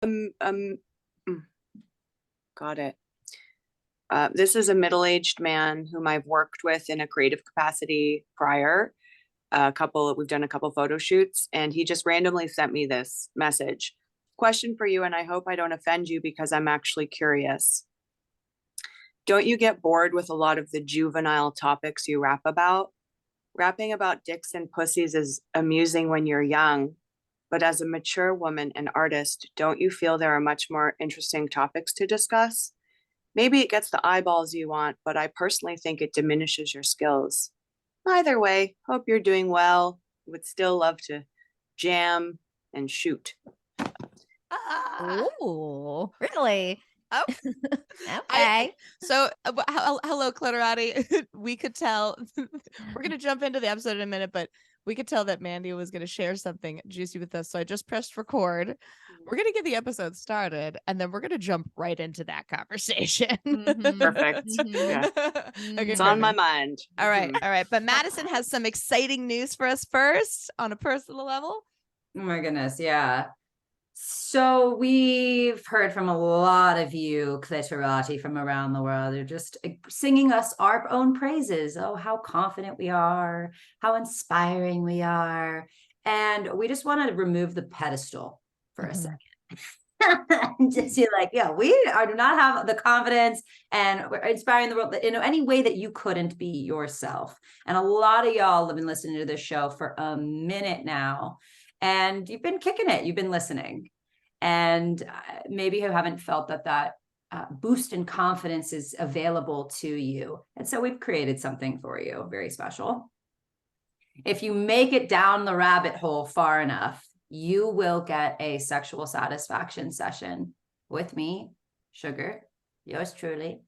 Um, um, mm, got it. This is a middle-aged man whom I've worked with in a creative capacity prior. We've done a couple photo shoots, and he just randomly sent me this message. Question for you, and I hope I don't offend you because I'm actually curious. Don't you get bored with a lot of the juvenile topics you rap about? Rapping about dicks and pussies is amusing when you're young, but as a mature woman and artist, don't you feel there are much more interesting topics to discuss? Maybe it gets the eyeballs you want, but I personally think it diminishes your skills. Either way, hope you're doing well. Would still love to jam and shoot. Ooh, really? Oh, Okay. Hello, Clitorati. We could tell. We're gonna jump into the episode in a minute, but we could tell that Mandy was gonna share something juicy with us. So I just pressed record. We're gonna get the episode started, and then we're gonna jump right into that conversation. Perfect. Yeah. Okay, It's on my perfect. mind. All right. But Madison has some exciting news for us first on a personal level. Oh my goodness, yeah. So we've heard from a lot of you, Clitorati, from around the world. They're just singing us our own praises. Oh, how confident we are, how inspiring we are. And we just want to remove the pedestal for a second. Just be like, yeah, do not have the confidence, and we're inspiring the world in any way that you couldn't be yourself. And a lot of y'all have been listening to this show for a minute now, and you've been kicking it. You've been listening, and maybe you haven't felt that boost in confidence is available to you. And so we've created something for you, very special. If you make it down the rabbit hole far enough, you will get a sexual satisfaction session with me, Sugar, yours truly,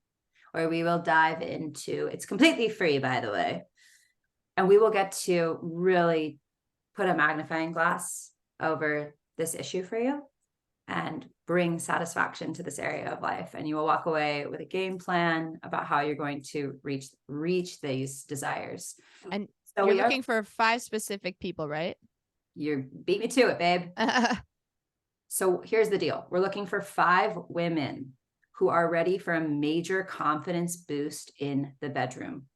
where we will dive into, it's completely free, by the way, and we will get to really put a magnifying glass over this issue for you and bring satisfaction to this area of life. And you will walk away with a game plan about how you're going to reach these desires. And so you're looking for 5 specific people, right? You beat me to it, babe. So here's the deal. We're looking for 5 women who are ready for a major confidence boost in the bedroom.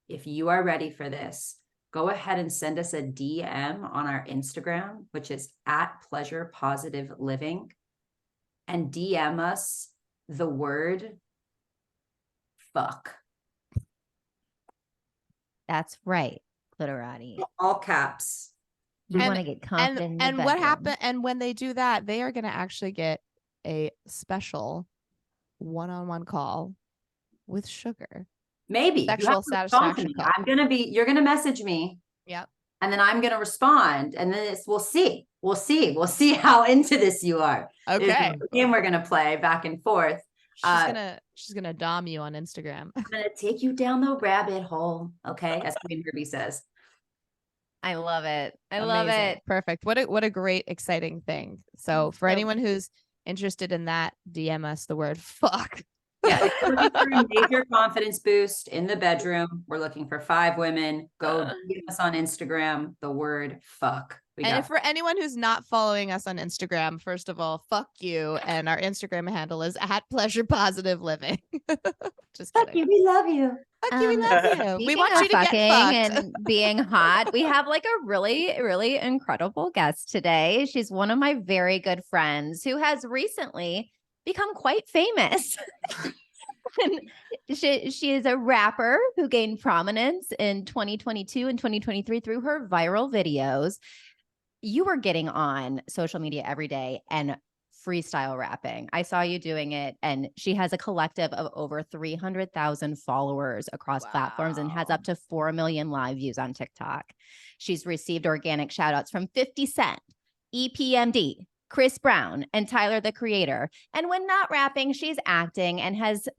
If you are ready for this, go ahead and send us a DM on our Instagram, which is @pleasurepositiveliving, and DM us the word fuck. That's right, Clitorati. All caps. You want to get confident. And what happened? And when they do that, they are going to actually get a special one-on-one call with Sugar. Maybe sexual satisfaction call. You're gonna message me. Yep. And then I'm gonna respond, and then we'll see how into this you are. Okay. Game we're gonna play back and forth. She's gonna dom you on Instagram. I'm gonna take you down the rabbit hole. Okay, as Queen Ruby says. I love it. I love it. Perfect. What a great, exciting thing. So for anyone who's interested in that, DM us the word fuck. Yeah, we're looking for a major confidence boost in the bedroom. We're looking for 5 women. Go give us on Instagram the word fuck. And for anyone who's not following us on Instagram, first of all, fuck you. And our Instagram handle is @pleasurepositiveliving. Just kidding. Fuck you, we love you. Fuck you, we love you. We want you to get fucked. And being hot. We have like a really, really incredible guest today. She's one of my very good friends who has recently become quite famous. She is a rapper who gained prominence in 2022 and 2023 through her viral videos. You were getting on social media every day and freestyle rapping. I saw you doing it, and she has a collective of over 300,000 followers across platforms and has up to 4 million live views on TikTok. She's received organic shout outs from 50 Cent, EPMD, Chris Brown, and Tyler, the Creator. And when not rapping, she's acting and has,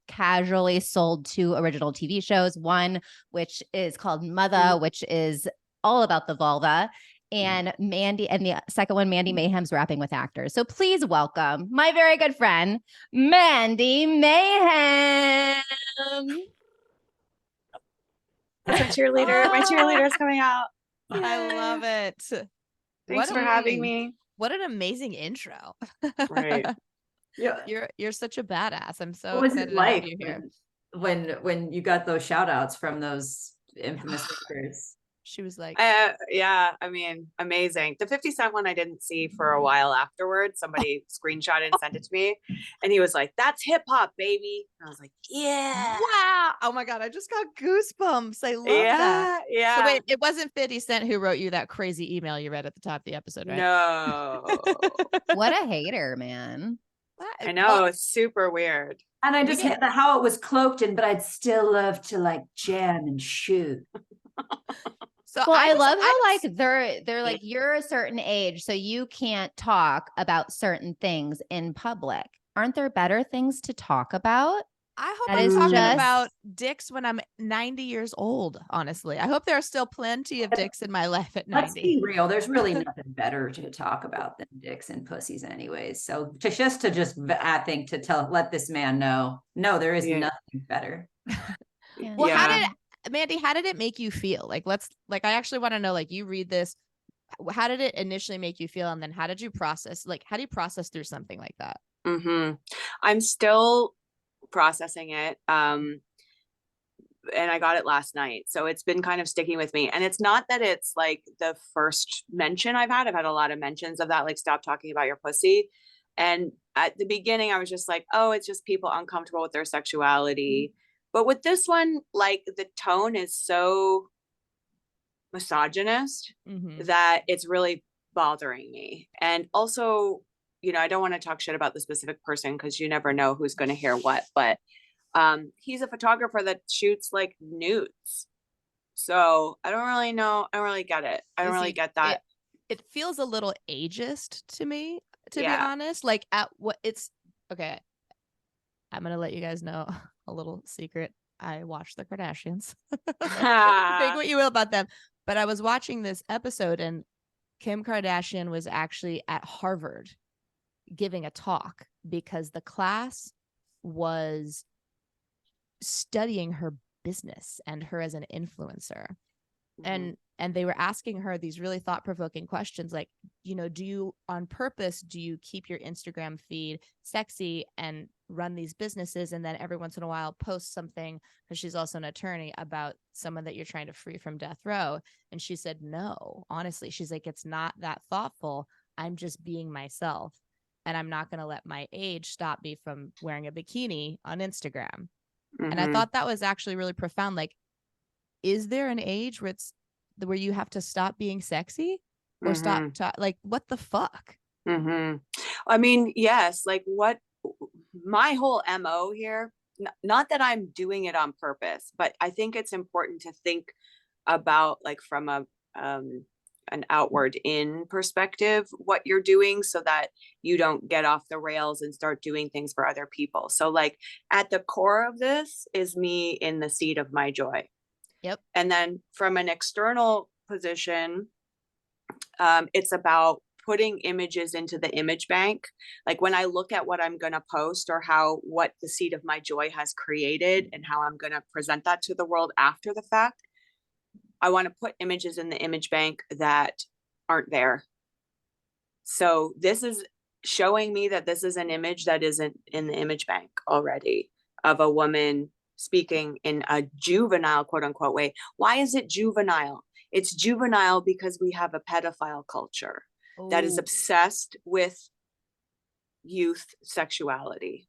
casually sold 2 original TV shows. One, which is called Mother, which is all about the vulva. And Mandy, and the second one, Mandy Mayhem's rapping with actors. So please welcome my very good friend, Mandy Mayhem. That's a cheerleader. My cheerleader's coming out. I love it. Thanks for having me. What an amazing intro. Right. Yeah. You're such a badass. I'm so What was excited it to have like you here. when you got those shout outs from those infamous records? She was like, Yeah, I mean, amazing. The 50 Cent one I didn't see for a while afterwards. Somebody screenshotted and sent it to me. And he was like, that's hip hop, baby. And I was like, yeah. wow. Oh my God. I just got goosebumps. I love that. Yeah. So wait, it wasn't 50 Cent who wrote you that crazy email you read at the top of the episode, right? No. What a hater, man. I know, it's super weird. And I We just get- hit the how it was cloaked in, but I'd still love to like jam and shoot. So Well, I just- love how like they're like, you're a certain age, so you can't talk about certain things in public. Aren't there better things to talk about? I hope That I'm is talking just- about dicks when I'm 90 years old, honestly. I hope there are still plenty of dicks in my life at Let's 90. be real. There's really nothing better to talk about than dicks and pussies anyways. So I think to let this man know, no, there is Yeah. nothing better. Well, Yeah. Mandy, how did it make you feel? Like, I actually want to know, like, you read this, how did it initially make you feel? And then how did you process, like, how do you process through something like that? I'm still processing it. And I got it last night. So it's been kind of sticking with me. And it's not that it's like the first mention I've had. I've had a lot of mentions of that, like, stop talking about your pussy. And at the beginning, I was just like, oh, it's just people uncomfortable with their sexuality. But with this one, like, the tone is so misogynist that it's really bothering me. And also, you know, I don't want to talk shit about the specific person because you never know who's going to hear what, but he's a photographer that shoots like nudes. So I don't really know. I don't really get it. I don't really get that. It feels a little ageist to me, to be Yeah. honest. Like, at what it's okay. I'm gonna let you guys know a little secret. I watched the Kardashians. Think what you will about them. But I was watching this episode and Kim Kardashian was actually at Harvard giving a talk because the class was studying her business and her as an influencer. And they were asking her these really thought-provoking questions like, you know, do you on purpose, do you keep your Instagram feed sexy and run these businesses and then every once in a while post something, because she's also an attorney, about someone that you're trying to free from death row? And she said, no, honestly, she's like, it's not that thoughtful. I'm just being myself. And I'm not going to let my age stop me from wearing a bikini on Instagram. And I thought that was actually really profound. Like, is there an age where you have to stop being sexy or like, what the fuck? I mean, yes, like, what my whole MO here, not that I'm doing it on purpose, but I think it's important to think about, like, from an outward in perspective, what you're doing so that you don't get off the rails and start doing things for other people. So, like, at the core of this is me in the seat of my joy. Yep. And then from an external position, it's about putting images into the image bank. Like, when I look at what I'm going to post or what the seat of my joy has created and how I'm going to present that to the world after the fact, I want to put images in the image bank that aren't there. So this is showing me that this is an image that isn't in the image bank already, of a woman speaking in a juvenile, quote unquote, way. Why is it juvenile? It's juvenile because we have a pedophile culture that is obsessed with youth sexuality.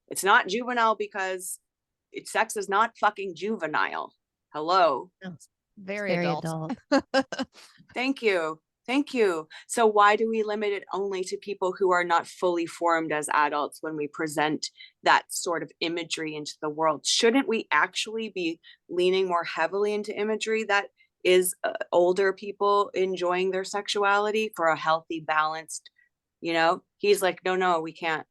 It's not juvenile because sex is not fucking juvenile. Hello. Very adult. Thank you. Thank you. So why do we limit it only to people who are not fully formed as adults when we present that sort of imagery into the world? Shouldn't we actually be leaning more heavily into imagery that is older people enjoying their sexuality for a healthy, balanced, you know? He's like, no, we can't.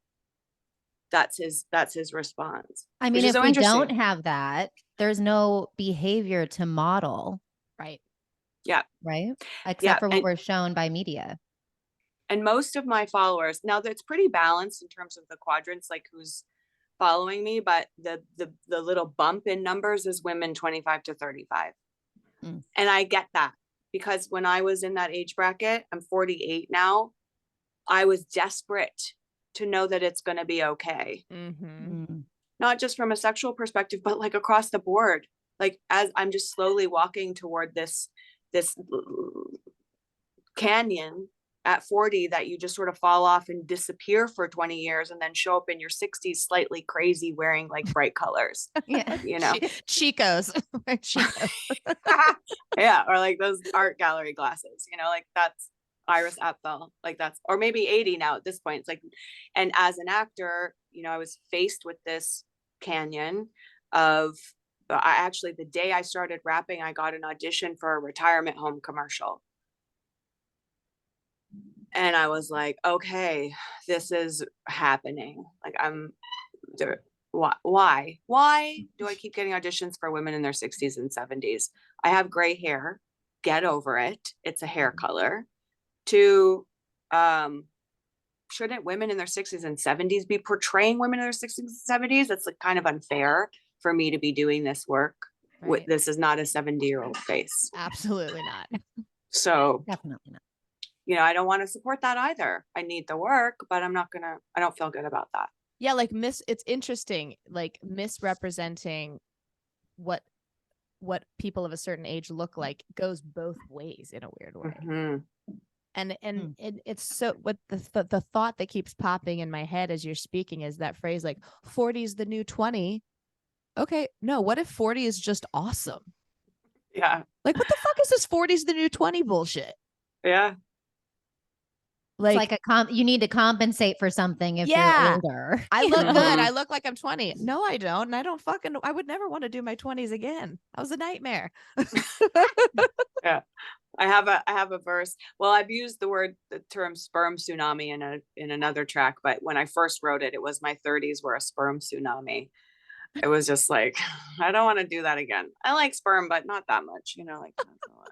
That's his response. I mean, if we don't have that, there's no behavior to model. Right. Yeah. Right. Except for what we're shown by media. And most of my followers, now that's pretty balanced in terms of the quadrants, like who's following me, but the little bump in numbers is women 25 to 35. And I get that because when I was in that age bracket, I'm 48 now. I was desperate to know that it's going to be okay. Not just from a sexual perspective, but like across the board. Like as I'm just slowly walking toward this canyon at 40 that you just sort of fall off and disappear for 20 years and then show up in your 60s slightly crazy wearing like bright colors. Yeah. You know, Chicos. Chicos. yeah, or like those art gallery glasses, you know, like that's Iris Apfel, like that's, or maybe 80 now at this point. It's like, and as an actor, you know, I was faced with this canyon of, I actually, the day I started rapping, I got an audition for a retirement home commercial. And I was like, okay, this is happening. Like I'm there. Why do I keep getting auditions for women in their 60s and 70s? I have gray hair. Get over it. It's a hair color. To shouldn't women in their 60s and 70s be portraying women in their 60s and 70s? That's like kind of unfair for me to be doing this work. Right. This is not a 70-year-old face. Absolutely not. So Definitely not. you know, I don't want to support that either. I need the work, but I don't feel good about that. Yeah, like it's interesting, like misrepresenting what people of a certain age look like goes both ways in a weird way. And it's so, what the thought that keeps popping in my head as you're speaking is that phrase like 40 is the new 20. Okay, no, what if 40 is just awesome? Yeah. Like what the fuck is this 40 is the new 20 bullshit? Yeah. Like you need to compensate for something if you're older. I look good. I look like I'm 20. No, I don't. And I would never want to do my 20s again. That was a nightmare. Yeah. I have a verse. Well, I've used the term sperm tsunami in another track, but when I first wrote it, it was my 30s were a sperm tsunami. It was just like, I don't want to do that again. I like sperm, but not that much, you know, like that's a lot.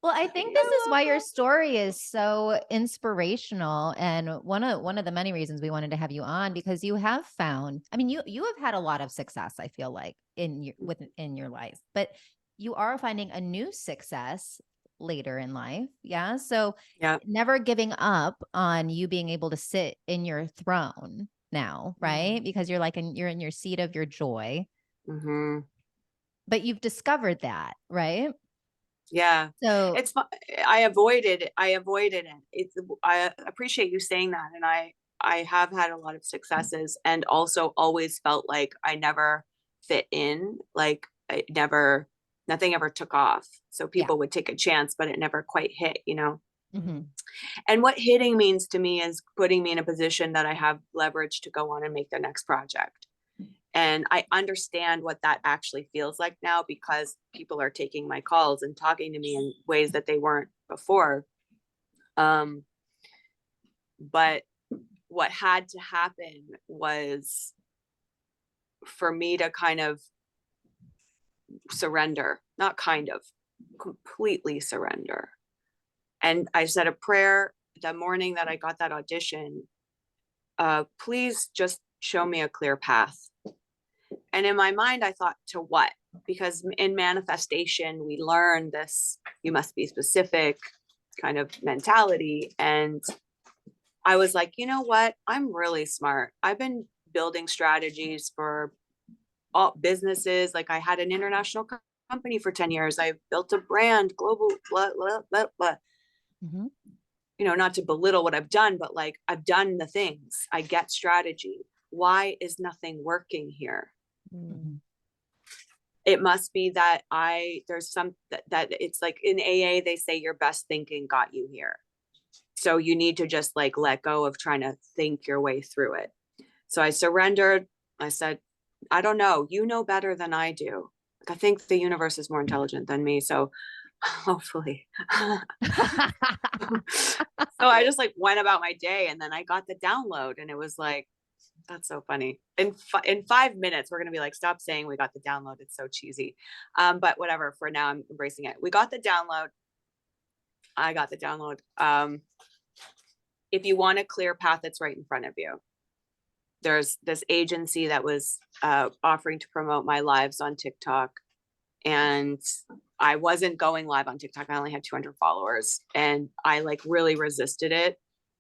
Well, I think this is why your story is so inspirational, and one of the many reasons we wanted to have you on, because you have found, I mean, you have had a lot of success, I feel like, in your life, but you are finding a new success later in life. Yeah. So never giving up on you being able to sit in your throne now, right? Because you're you're in your seat of your joy. But you've discovered that, right? Yeah. So it's, I avoided it. I appreciate you saying that. And I have had a lot of successes and also always felt like I never fit in, like nothing ever took off. So people would take a chance, but it never quite hit, you know? And what hitting means to me is putting me in a position that I have leverage to go on and make the next project. And I understand what that actually feels like now because people are taking my calls and talking to me in ways that they weren't before. But what had to happen was for me to kind of surrender, not kind of, completely surrender. And I said a prayer the morning that I got that audition. Please just show me a clear path. And in my mind, I thought, to what? Because in manifestation, we learn this, you must be specific kind of mentality. And I was like, you know what? I'm really smart. I've been building strategies for all businesses. Like I had an international company for 10 years. I built a brand, global, blah, blah, blah, blah. You know, not to belittle what I've done, but like I've done the things. I get strategy. Why is nothing working here? It must be that there's some that it's like in AA, they say your best thinking got you here. So you need to just like let go of trying to think your way through it. So I surrendered. I said, I don't know. You know better than I do. Like, I think the universe is more intelligent than me. So hopefully. So I just like went about my day and then I got the download and it was like, that's so funny. In 5 minutes, we're going to be like, stop saying we got the download. It's so cheesy. But whatever, for now, I'm embracing it. We got the download. I got the download. If you want a clear path, it's right in front of you. There's this agency that was offering to promote my lives on TikTok. And I wasn't going live on TikTok. I only had 200 followers and I like really resisted it.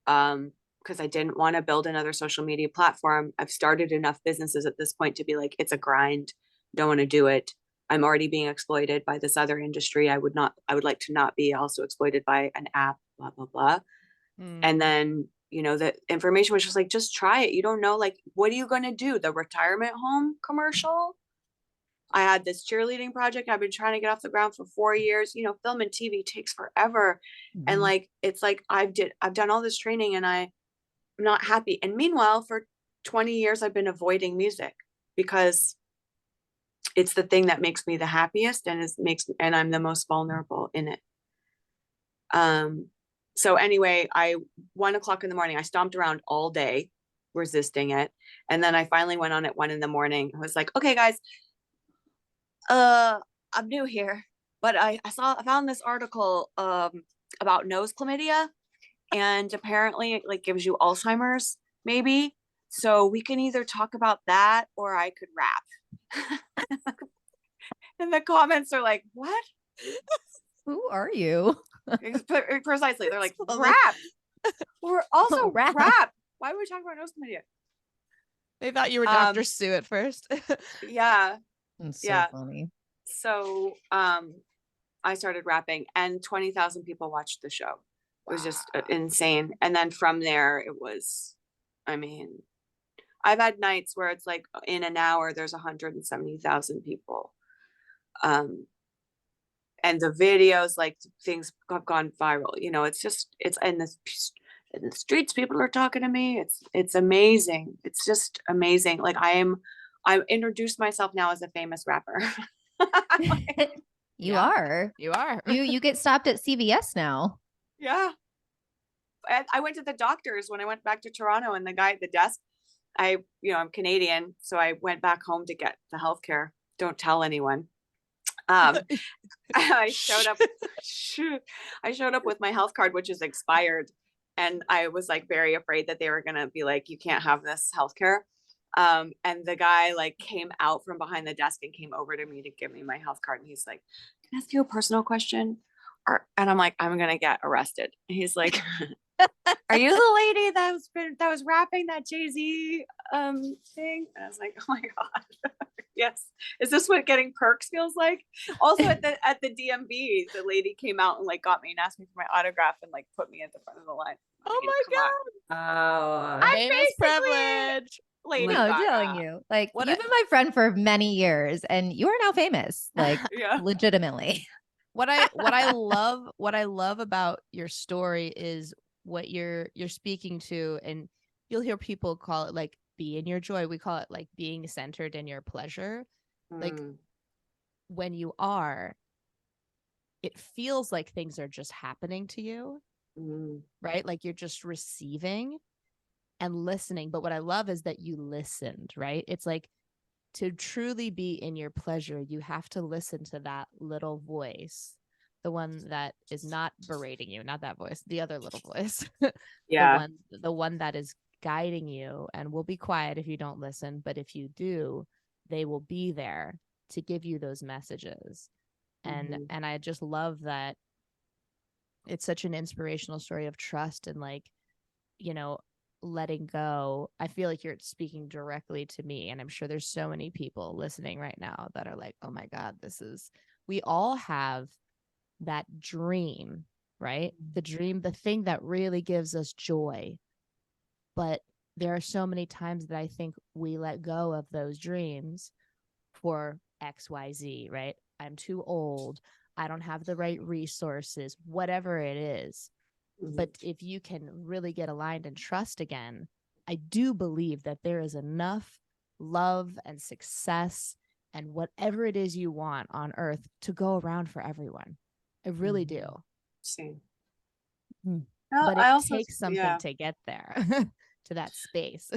because I didn't want to build another social media platform. I've started enough businesses at this point to be like, it's a grind. Don't want to do it. I'm already being exploited by this other industry. I would like to not be also exploited by an app, blah, blah, blah. And then, you know, the information was just like, just try it. You don't know, like, what are you going to do? The retirement home commercial? I had this cheerleading project I've been trying to get off the ground for 4 years. You know, film and TV takes forever. And like, it's like, I've done all this training and I'm not happy. And meanwhile, for 20 years, I've been avoiding music because it's the thing that makes me the happiest and I'm the most vulnerable in it. So anyway, 1 o'clock in the morning, I stomped around all day resisting it. And then I finally went on at 1 in the morning. I was like, okay, guys, I'm new here, but I found this article, about nose chlamydia, and apparently it like gives you Alzheimer's maybe. So we can either talk about that or I could rap. And the comments are like, what? Who are you? Precisely. They're like, rap. We're also Rap. rap. Why would we talk about nose chlamydia? They thought you were Dr. Sue at first. Yeah. It's so Yeah. funny. So I started rapping and 20,000 people watched the show. It was just insane. And then from there it was, I mean, I've had nights where it's like in an hour there's 170,000 people. And the videos, like things have gone viral. You know, it's in the streets, people are talking to me. It's amazing. It's just amazing. Like I introduced myself now as a famous rapper. You Yeah. are. You are. You get stopped at CVS now. Yeah. I went to the doctors when I went back to Toronto, and the guy at the desk, I'm Canadian, so I went back home to get the healthcare. Don't tell anyone. I showed up with my health card, which is expired. And I was like very afraid that they were going to be like, you can't have this healthcare. And the guy like came out from behind the desk and came over to me to give me my health card. And he's like, can I ask you a personal question? And I'm like, I'm going to get arrested. And he's like, are you the lady that was rapping that Jay-Z thing? And I was like, oh my God. Yes. Is this what getting perks feels like? Also at the DMV, the lady came out and like got me and asked me for my autograph and like put me at the front of the line. Oh my God. Oh, Famous privilege. Lady No, I'm Gaga. telling you. Like, What you've been my friend for many years and you are now famous. Like, Yeah. legitimately. What I love about your story is what you're speaking to, and you'll hear people call it like be in your joy. We call it like being centered in your pleasure. Like when you are, it feels like things are just happening to you, right? Like you're just receiving and listening. But what I love is that you listened, right? It's like to truly be in your pleasure, you have to listen to that little voice, the one that is not berating you, not that voice, the other little voice. Yeah. the one that is guiding you and will be quiet if you don't listen. But if you do, they will be there to give you those messages. And I just love that it's such an inspirational story of trust and like, you know, letting go. I feel like you're speaking directly to me, and I'm sure there's so many people listening right now that are like, oh my God, we all have that dream, right? The dream, the thing that really gives us joy. But there are so many times that I think we let go of those dreams for XYZ, right? I'm too old. I don't have the right resources, whatever it is. But if you can really get aligned and trust again, I do believe that there is enough love and success and whatever it is you want on earth to go around for everyone. I really do. Same. But it takes something to get there, to that space.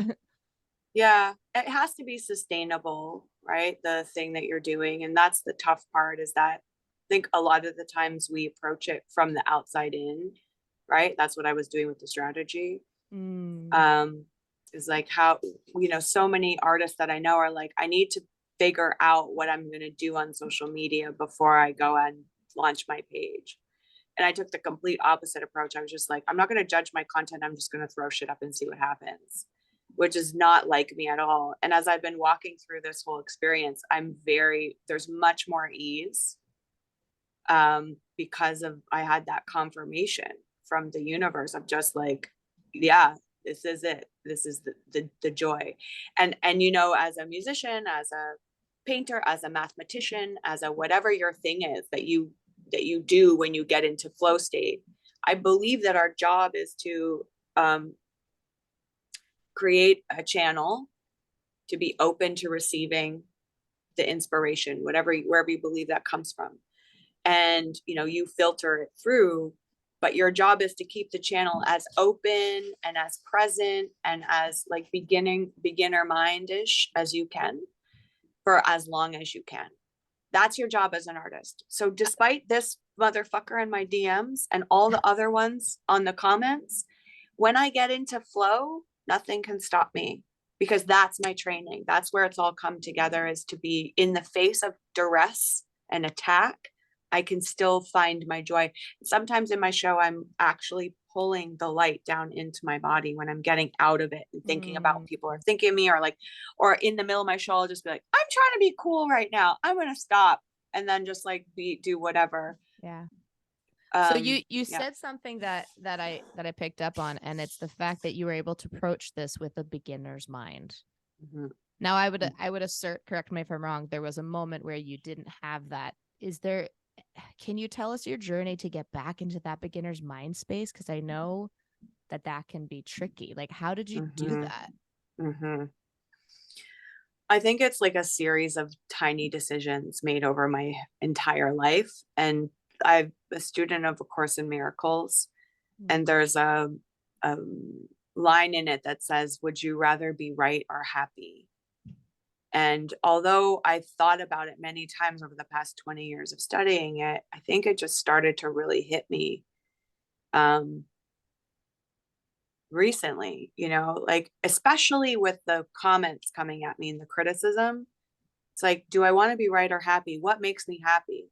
Yeah, it has to be sustainable, right? The thing that you're doing. And that's the tough part, is that I think a lot of the times we approach it from the outside in, right? That's what I was doing with the strategy. Is like how, so many artists that I know are like, I need to figure out what I'm going to do on social media before I go and launch my page. And I took the complete opposite approach. I was just like, I'm not going to judge my content. I'm just going to throw shit up and see what happens, which is not like me at all. And as I've been walking through this whole experience, there's much more ease because I had that confirmation from the universe of just like, yeah, this is it. This is the joy. And, as a musician, as a painter, as a mathematician, as a whatever your thing is that you do when you get into flow state, I believe that our job is to create a channel to be open to receiving the inspiration, wherever you believe that comes from. And, you filter it through, but your job is to keep the channel as open and as present and as like beginner mindish as you can for as long as you can. That's your job as an artist. So despite this motherfucker in my DMs and all the other ones on the comments, when I get into flow, nothing can stop me, because that's my training. That's where it's all come together, is to be in the face of duress and attack. I can still find my joy. Sometimes in my show, I'm actually pulling the light down into my body when I'm getting out of it and thinking about what people are thinking of me, or in the middle of my show, I'll just be like, I'm trying to be cool right now. I'm going to stop and then just like do whatever. Yeah. So you yeah. said something that I picked up on, and it's the fact that you were able to approach this with a beginner's mind. Mm-hmm. Now I would assert, correct me if I'm wrong, there was a moment where you didn't have that. Can you tell us your journey to get back into that beginner's mind space? Because I know that can be tricky. Like, how did you do that? Mm-hmm. I think it's like a series of tiny decisions made over my entire life. And I'm a student of A Course in Miracles. And there's a line in it that says, would you rather be right or happy? And although I've thought about it many times over the past 20 years of studying it, I think it just started to really hit me recently, like, especially with the comments coming at me and the criticism. It's like, do I want to be right or happy? What makes me happy?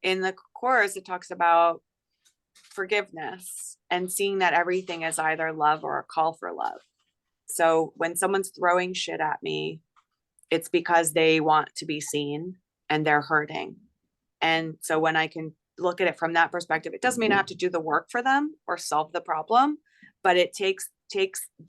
In the Course, it talks about forgiveness and seeing that everything is either love or a call for love. So when someone's throwing shit at me, it's because they want to be seen and they're hurting. And so when I can look at it from that perspective, it doesn't mean I have to do the work for them or solve the problem, but it takes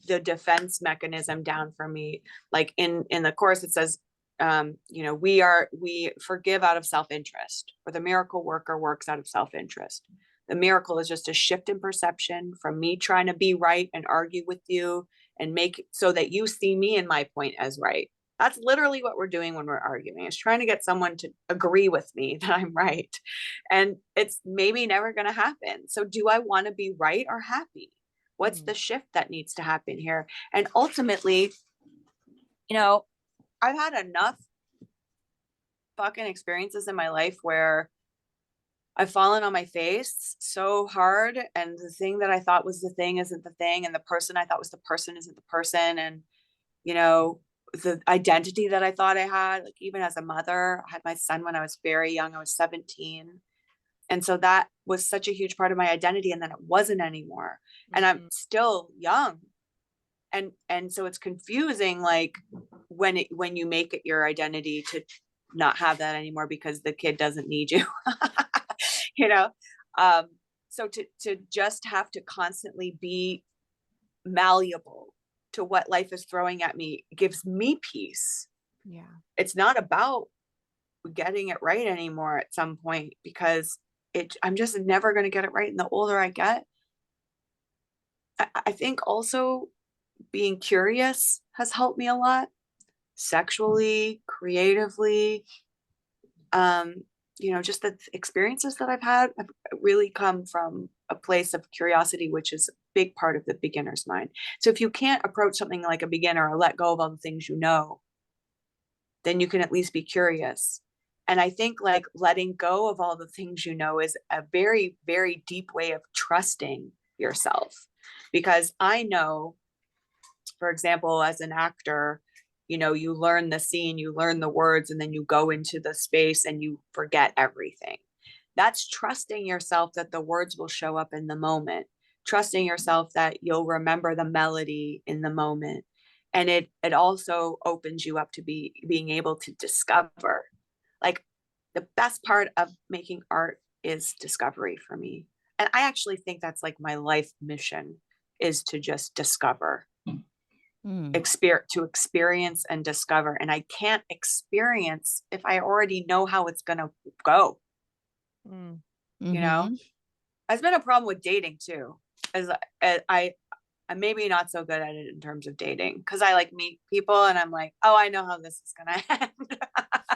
the defense mechanism down for me. Like in the Course, it says, we forgive out of self-interest, or the miracle worker works out of self-interest. The miracle is just a shift in perception from me trying to be right and argue with you and make it so that you see me and my point as right. That's literally what we're doing when we're arguing, is trying to get someone to agree with me that I'm right. And it's maybe never going to happen. So do I want to be right or happy? What's the shift that needs to happen here? And ultimately, I've had enough fucking experiences in my life where I've fallen on my face so hard, and the thing that I thought was the thing isn't the thing, and the person I thought was the person isn't the person. And, the identity that I thought I had, like even as a mother, I had my son when I was very young. I was 17. And so that was such a huge part of my identity. And then it wasn't anymore. And I'm still young. And so it's confusing, like when you make it your identity to not have that anymore because the kid doesn't need you, so to just have to constantly be malleable to what life is throwing at me gives me peace. Yeah. It's not about getting it right anymore at some point, because I'm just never going to get it right. And the older I get, I think also being curious has helped me a lot, sexually, creatively. Just the experiences that I've had have really come from a place of curiosity, which is a big part of the beginner's mind. So if you can't approach something like a beginner or let go of all the things then you can at least be curious. And I think like letting go of all the things is a very, very deep way of trusting yourself. Because I know, for example, as an actor, you learn the scene, you learn the words, and then you go into the space and you forget everything. That's trusting yourself that the words will show up in the moment, trusting yourself that you'll remember the melody in the moment. And it also opens you up to being able to discover. Like, the best part of making art is discovery for me. And I actually think that's like my life mission, is to just discover, to experience and discover. And I can't experience if I already know how it's going to go. You know, it's been a problem with dating too, as I'm maybe not so good at it in terms of dating, because I like meet people and I'm like, oh, I know how this is gonna end.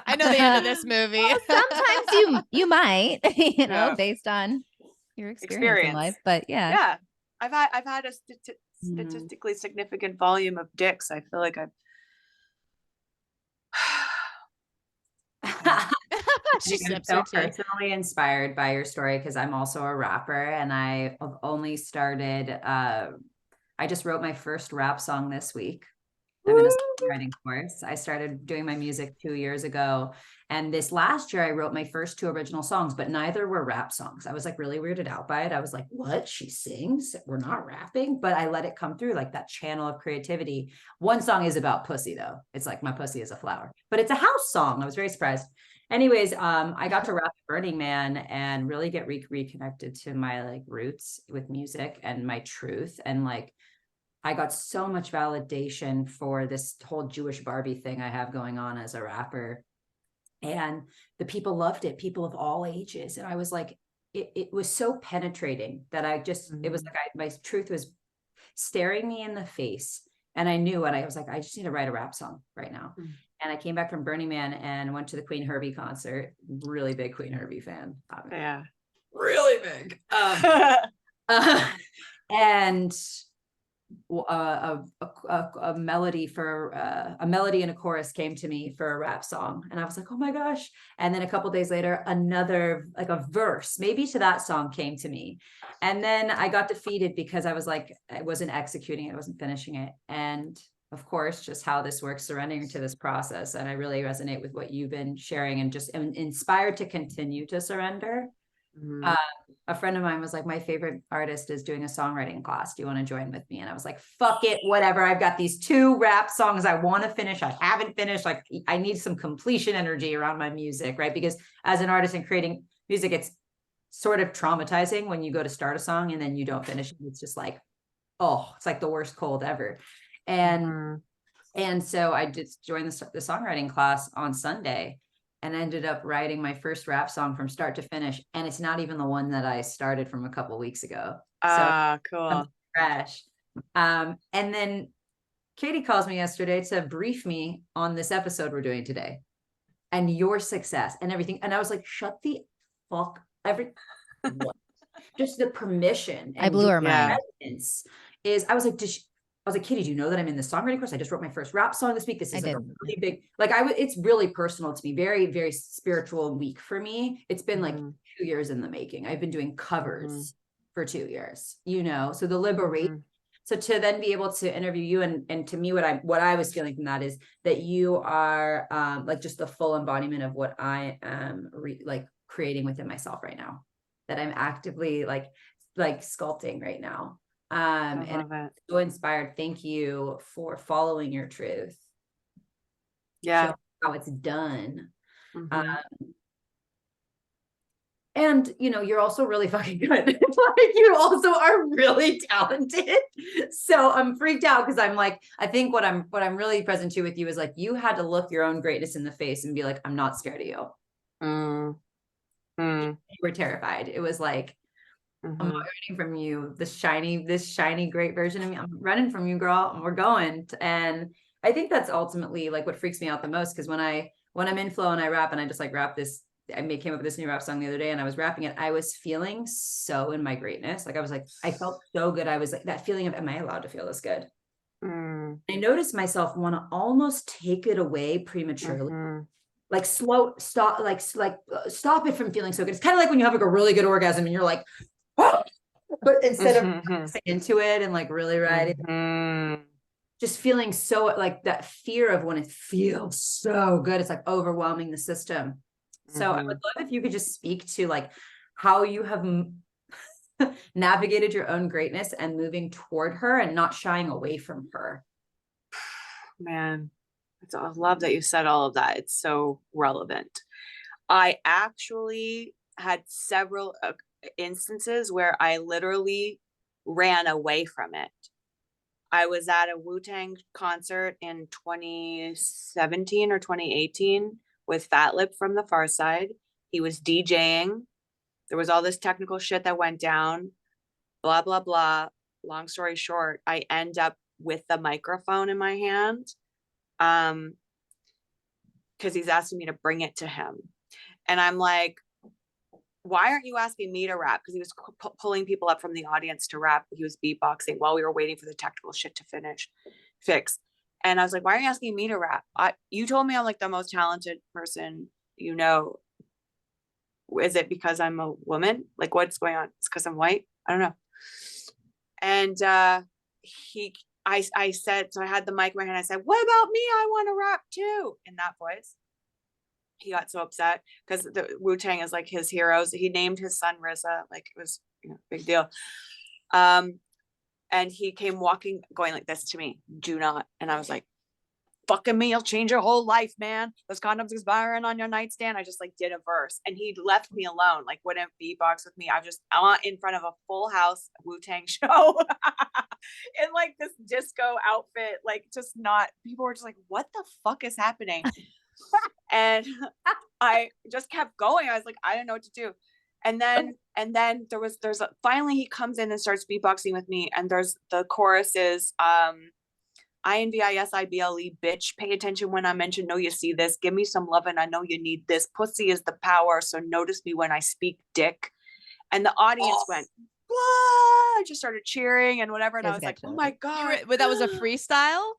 I know the end of this movie. Well, sometimes you might, you know, based on your experience in life. But yeah, I've had a statistically significant volume of dicks. I feel like I'm so personally inspired by your story, because I'm also a rapper, and I have only started, I just wrote my first rap song this week. I'm in a songwriting course. I started doing my music 2 years ago. And this last year, I wrote my first 2 original songs, but neither were rap songs. I was like really weirded out by it. I was like, what? She sings? We're not rapping? But I let it come through, like that channel of creativity. One song is about pussy, though. It's like, my pussy is a flower, but it's a house song. I was very surprised. Anyways, I got to rap at Burning Man and really get reconnected to my like roots with music and my truth. And like, I got so much validation for this whole Jewish Barbie thing I have going on as a rapper. And the people loved it, people of all ages. And I was like, it was so penetrating that I just, it was like, my truth was staring me in the face. And I knew, and I was like, I just need to write a rap song right now. And I came back from Burning Man and went to the Queen Herbie concert. Really big Queen Herbie fan. Yeah. Really big. And a melody and a chorus came to me for a rap song, and I was like, oh my gosh. And then a couple days later, another, like a verse maybe to that song came to me, and then I got defeated because I was like, I wasn't executing it, I wasn't finishing it. And of course, just how this works, surrendering to this process. And I really resonate with what you've been sharing, and just am inspired to continue to surrender. A friend of mine was like, my favorite artist is doing a songwriting class. Do you want to join with me? And I was like, fuck it, whatever. I've got these 2 rap songs I want to finish. I haven't finished. Like, I need some completion energy around my music, right? Because as an artist and creating music, it's sort of traumatizing when you go to start a song and then you don't finish it. It's just like, oh, it's like the worst cold ever. And so I just joined the songwriting class on Sunday, and ended up writing my first rap song from start to finish. And it's not even the one that I started from a couple weeks ago. So cool. Fresh. And then Katie calls me yesterday to brief me on this episode we're doing today and your success and everything. And I was like, shut the fuck just the permission. And I blew her mind. I was like, Katie, do you know that I'm in the songwriting course? I just wrote my first rap song this week. This is like a really big, like it's really personal to me, very, very spiritual week for me. It's been like 2 years in the making. I've been doing covers for 2 years, you know, so the liberation. So to then be able to interview you, and to me, what I was feeling from that is that you are like just the full embodiment of what I am like creating within myself right now, that I'm actively like sculpting right now. And I'm so inspired. Thank you for following your truth. Yeah. Show how it's done. And you know, you're also really fucking good. Like, you also are really talented. So I'm freaked out because I'm like, I think what I'm really present to with you is like, you had to look your own greatness in the face and be like, I'm not scared of you. You were terrified. It was like, I'm not running from you, this shiny, great version of me. I'm running from you, girl, and we're going. And I think that's ultimately like what freaks me out the most. Because when I'm in flow and I rap, and I just like rap this, came up with this new rap song the other day, and I was rapping it, I was feeling so in my greatness. Like I felt so good. I was like, that feeling of, am I allowed to feel this good? I noticed myself want to almost take it away prematurely. Like stop it from feeling so good. It's kind of like when you have like a really good orgasm and you're like, but instead of into it and like really riding, just feeling so like that fear of when it feels so good, it's like overwhelming the system. So I would love if you could just speak to like how you have navigated your own greatness and moving toward her and not shying away from her. Man, I love that you said all of that. It's so relevant. I actually had several instances where I literally ran away from it. I was at a Wu-Tang concert in 2017 or 2018 with Fat Lip from the Far Side. He was DJing. There was all this technical shit that went down, blah, blah, blah. Long story short, I end up with the microphone in my hand because he's asking me to bring it to him. And I'm like, why aren't you asking me to rap? Because he was pulling people up from the audience to rap. He was beatboxing while we were waiting for the technical shit to fix. And I was like, why are you asking me to rap? You told me I'm like the most talented person, you know. Is it because I'm a woman? Like, what's going on? It's because I'm white? I don't know. And I said, so I had the mic in my hand. I said, what about me? I want to rap too. In that voice. He got so upset because the Wu-Tang is like his heroes. He named his son RZA, like it was, you know, big deal. And he came walking, going like this to me, do not. And I was like, fucking me, you'll change your whole life, man. Those condoms expiring on your nightstand. I just like did a verse and he left me alone, like wouldn't beatbox with me. I was just in front of a full house Wu-Tang show in like this disco outfit, like just not, people were just like, what the fuck is happening? And I just kept going. I was like, I don't know what to do. And then finally he comes in and starts beatboxing with me. And there's the chorus is, INVISIBLE, bitch, pay attention when I mention, know you see this, give me some love and I know you need this, pussy is the power, so notice me when I speak dick. And the audience went, blah, just started cheering and whatever. And I was like, oh my God. But that was a freestyle?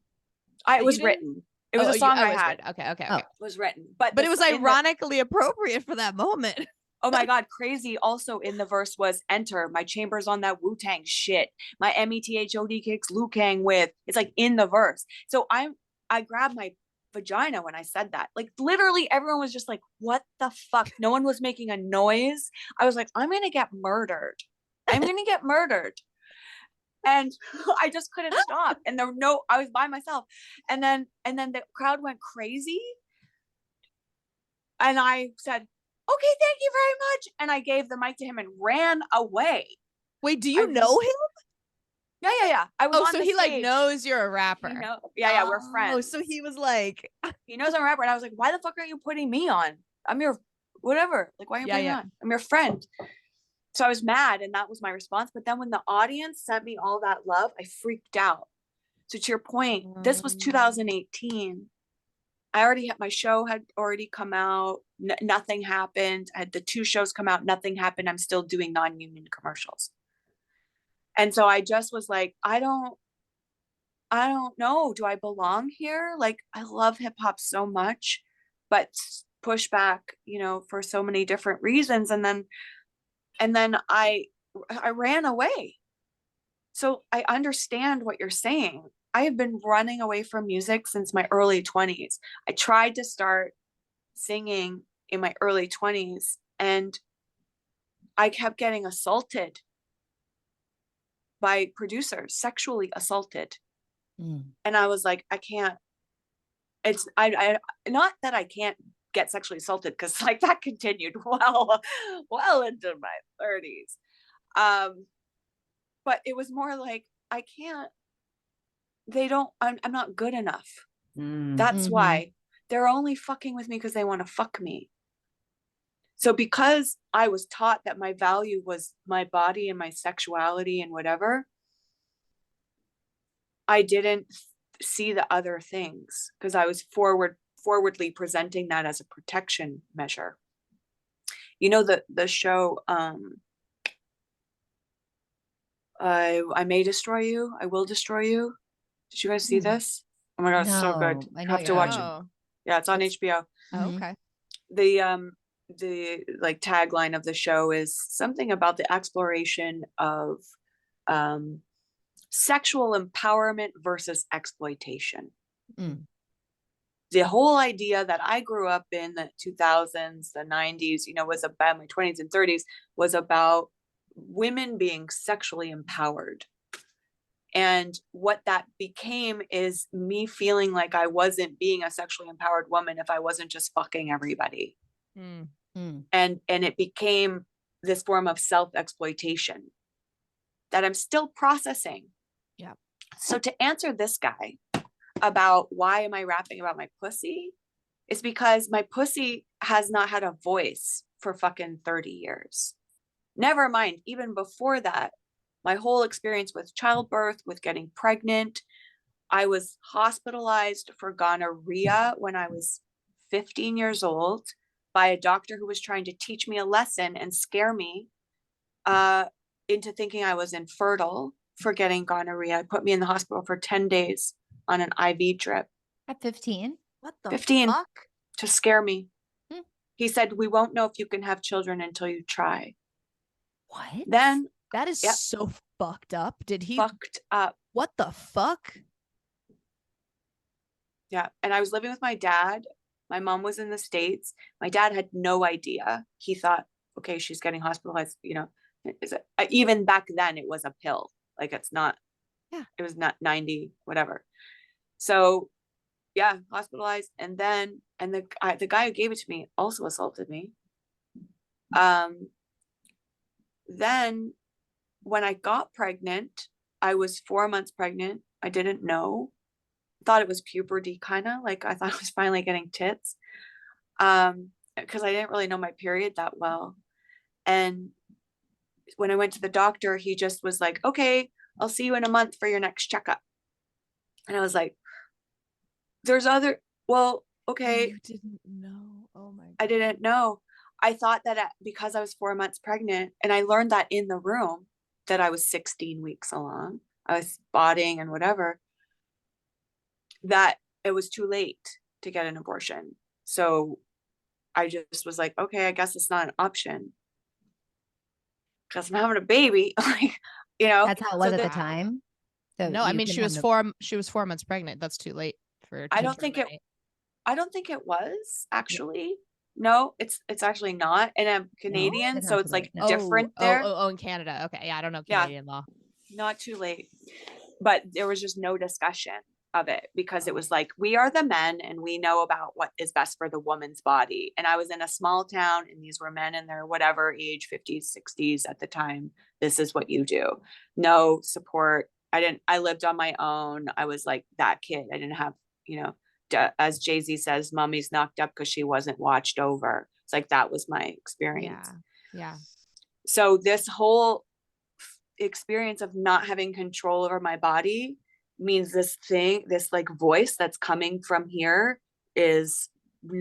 It was written. It was a song I had. Okay. It was written. But it was ironically appropriate for that moment. Oh my God, crazy. Also in the verse was enter, my chamber's on that Wu-Tang shit. My METHOD kicks Liu Kang with. It's like in the verse. So I grabbed my vagina when I said that. Like literally everyone was just like, what the fuck? No one was making a noise. I was like, I'm going to get murdered. I'm going to get murdered. And I just couldn't stop. And I was by myself. And then the crowd went crazy. And I said, okay, thank you very much. And I gave the mic to him and ran away. Wait, do you know him? Yeah. I was on so the he stage. like knows you're a rapper. Yeah, we're friends. Oh, so he was like, he knows I'm a rapper. And I was like, why the fuck aren't you putting me on? I'm your whatever. Like, why are you putting me on? I'm your friend. So I was mad and that was my response. But then when the audience sent me all that love, I freaked out. So to your point, this was 2018. My show had already come out. Nothing happened. I had the 2 shows come out. Nothing happened. I'm still doing non-union commercials. And so I just was like, I don't know. Do I belong here? Like, I love hip hop so much, but pushback, you know, for so many different reasons. And then I ran away. So I understand what you're saying. I have been running away from music since my early 20s. I tried to start singing in my early 20s and I kept getting assaulted by producers, sexually assaulted. And I was like, I can't, I not that I can't get sexually assaulted, because like that continued well into my 30s. But it was more like, I can't, I'm not good enough. That's why they're only fucking with me because they want to fuck me. So because I was taught that my value was my body and my sexuality and whatever, I didn't see the other things because I was forwardly presenting that as a protection measure. You know, the show, I May Destroy You, I Will Destroy You. Did you guys see this? Oh my God, it's so good. I You know have to watch it. Yeah, it's on HBO. Oh, okay. The like tagline of the show is something about the exploration of sexual empowerment versus exploitation. the whole idea that I grew up in the 2000s, the 90s, you know, was about my 20s and 30s, was about women being sexually empowered. And what that became is me feeling like I wasn't being a sexually empowered woman if I wasn't just fucking everybody. Mm. And it became this form of self-exploitation that I'm still processing. Yeah. So to answer this guy about why am I rapping about my pussy, it's because my pussy has not had a voice for fucking 30 years. Never mind, even before that, my whole experience with childbirth, with getting pregnant, I was hospitalized for gonorrhea when I was 15 years old by a doctor who was trying to teach me a lesson and scare me into thinking I was infertile for getting gonorrhea. Put me in the hospital for 10 days on an IV drip. At 15? What the 15 fuck? to scare me. Hmm. He said, we won't know if you can have children until you try. What? Then That is Yep. so fucked up. Did he? fucked up. What the fuck? Yeah. And I was living with my dad. My mom was in the States. My dad had no idea. He thought, okay, she's getting hospitalized. You know, even back then it was a pill. Like it's not, Yeah. It was not 90, whatever. So yeah, hospitalized. And then, and the guy who gave it to me also assaulted me. Then when I got pregnant, I was 4 months pregnant. I didn't know. Thought it was puberty, kind of like I thought I was finally getting tits. Because I didn't really know my period that well. And when I went to the doctor, he just was like, okay, I'll see you in a month for your next checkup. And I was like, okay. You didn't know. Oh my God. I didn't know. I thought that because I was 4 months pregnant, and I learned that in the room that I was 16 weeks along, I was spotting and whatever, that it was too late to get an abortion. So I just was like, okay, I guess it's not an option because I'm having a baby. Like, you know, That's how it was so at the that- time. So No, I you mean couldn't she have was no- she was 4 months pregnant. That's too late for. I to don't think it- terminate. I don't think it was actually. No, it's actually not. And I'm Canadian, It's so not it's too like late. No. different there. Oh, in Canada. Okay, yeah, I don't know Yeah. Canadian law. Not too late. But there was just no discussion of it because it was like, we are the men and we know about what is best for the woman's body. And I was in a small town and these were men in their whatever age, 50s, 60s at the time. This is what you do. No support. I lived on my own. I was like that kid. I didn't have, you know, as Jay-Z says, mommy's knocked up because she wasn't watched over. It's like, that was my experience. Yeah. So this whole experience of not having control over my body means this like voice that's coming from here is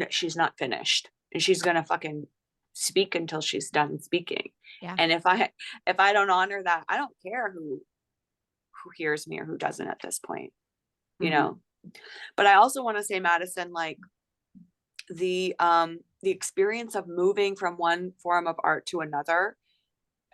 she's not finished and she's gonna fucking speak until she's done speaking. Yeah. And if I don't honor that, I don't care who hears me or who doesn't at this point, you know. But I also want to say, Madison, like the experience of moving from one form of art to another,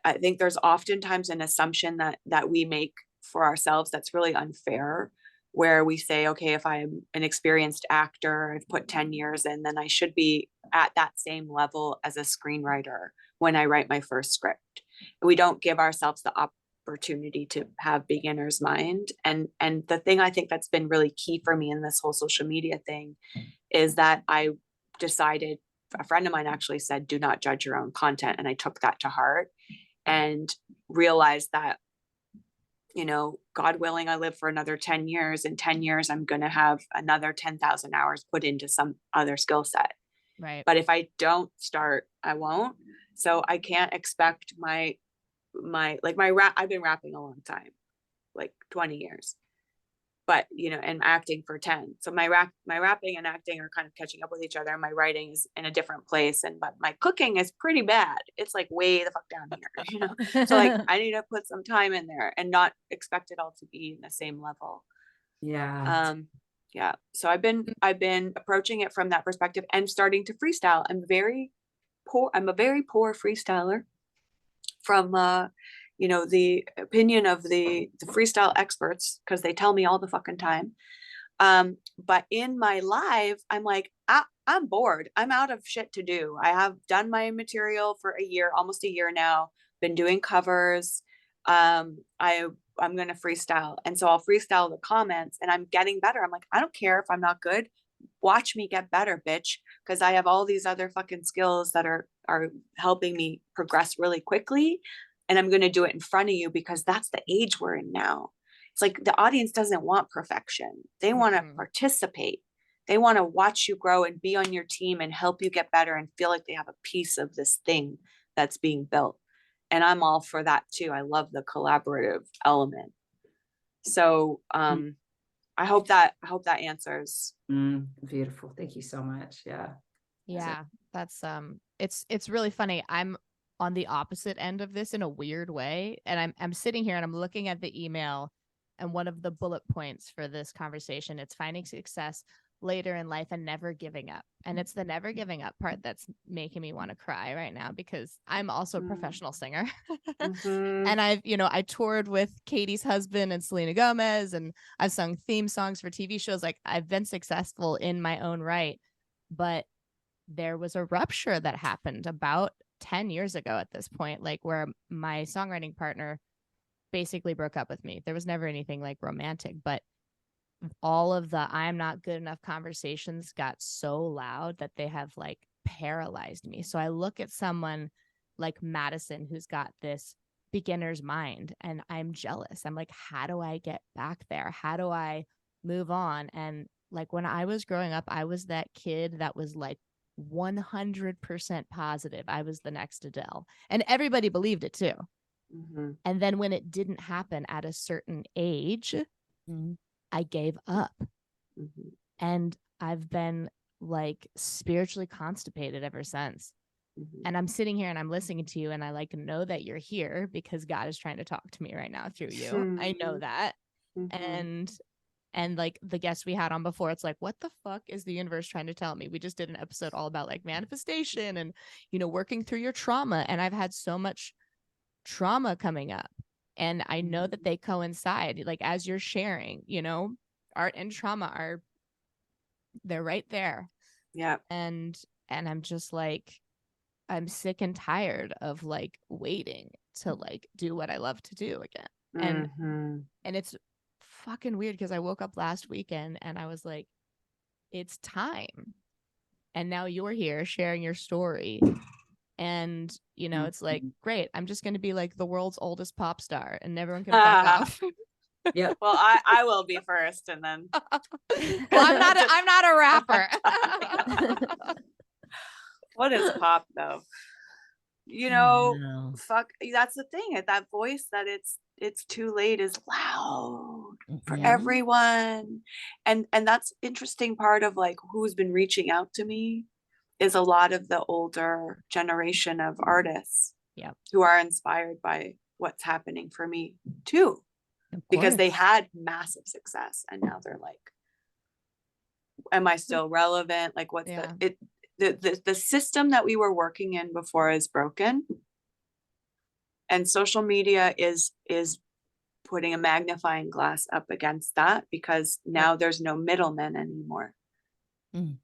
I think there's oftentimes an assumption that we make for ourselves that's really unfair, where we say, okay, if I'm an experienced actor, I've put 10 years in, then I should be at that same level as a screenwriter when I write my first script. We don't give ourselves the opportunity to have beginner's mind. And the thing I think that's been really key for me in this whole social media thing is that I decided, a friend of mine actually said, do not judge your own content. And I took that to heart and realized that, you know, God willing, I live for another 10 years. In 10 years, I'm going to have another 10,000 hours put into some other skill set. Right. But if I don't start, I won't. So I can't expect my rap. I've been rapping a long time, like 20 years, but, you know, and acting for 10. So my rapping and acting are kind of catching up with each other. My writing is in a different place. But my cooking is pretty bad. It's like way the fuck down here, you know? So like, I need to put some time in there and not expect it all to be in the same level. Yeah. Yeah. So I've been approaching it from that perspective and starting to freestyle. I'm a very poor freestyler from, you know, the opinion of the freestyle experts, because they tell me all the fucking time. But in my live, I'm like, I'm bored. I'm out of shit to do. I have done my material for a year, almost a year now, been doing covers. I'm going to freestyle. And so I'll freestyle the comments and I'm getting better. I'm like, I don't care if I'm not good. Watch me get better, bitch. Cause I have all these other fucking skills that are helping me progress really quickly. And I'm going to do it in front of you because that's the age we're in now. It's like the audience doesn't want perfection. They want to participate. They want to watch you grow and be on your team and help you get better and feel like they have a piece of this thing that's being built. And I'm all for that too. I love the collaborative element. So I hope that answers. Beautiful. Thank you so much. Yeah. Yeah, that's it's really funny. I'm on the opposite end of this in a weird way. And I'm sitting here and I'm looking at the email, and one of the bullet points for this conversation, it's finding success later in life and never giving up. And it's the never giving up part that's making me want to cry right now, because I'm also a professional singer. And I toured with Katie's husband and Selena Gomez, and I've sung theme songs for TV shows. Like, I've been successful in my own right, but there was a rupture that happened about 10 years ago at this point, like where my songwriting partner basically broke up with me. There was never anything like romantic, but all of the I'm not good enough conversations got so loud that they have like paralyzed me. So I look at someone like Madison, who's got this beginner's mind, and I'm jealous. I'm like, how do I get back there? How do I move on? And like when I was growing up, I was that kid that was like 100% positive I was the next Adele, and everybody believed it too. And then when it didn't happen at a certain age, I gave up. And I've been like spiritually constipated ever since. And I'm sitting here and I'm listening to you, and I like know that you're here because God is trying to talk to me right now through you. I know that. And like the guest we had on before, it's like, what the fuck is the universe trying to tell me? We just did an episode all about like manifestation and, working through your trauma. And I've had so much trauma coming up, and I know that they coincide. Like, as you're sharing, art and trauma they're right there. Yeah. And I'm just like, I'm sick and tired of like waiting to like do what I love to do again. And it's fucking weird because I woke up last weekend and I was like, it's time. And now you're here sharing your story. And, it's like, great. I'm just going to be like the world's oldest pop star and everyone can fuck off. Yeah. Well, I will be first, and then. Well, I'm not a rapper. What is pop though? Fuck. That's the thing. That voice that it's too late is loud for everyone. And that's interesting part of like who's been reaching out to me is a lot of the older generation of artists who are inspired by what's happening for me too, because they had massive success and now they're like, am I still relevant? Like what's the system that we were working in before is broken, and social media is putting a magnifying glass up against that, because now there's no middlemen anymore.